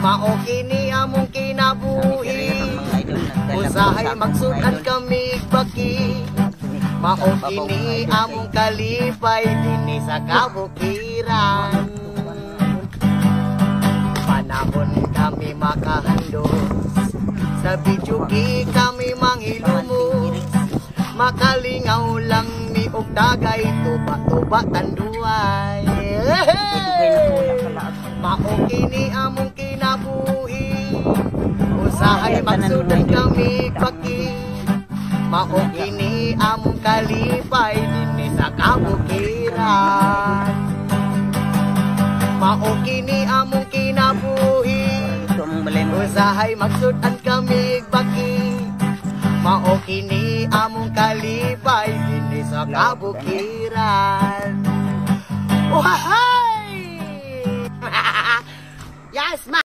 Mao kini among kinabuhi, usahay magsudan kami baki. Mao kini among kalipay dinhi sa kabukiran. Panahon kami makahandos, sa bidyugi kami manghilumos. Makalingaw lang ni og dagay, tuba-tuba tanduay. Mao kini among kinabuhi, usahay magsudan kami baki. Mao kini among kalipay dinhi sa kabukiran. Mao kini among kinabuhi, usahay magsudan kami baki. Mao kini among kalipay dinhi sa kabukiran. Wahay! Yes, ma!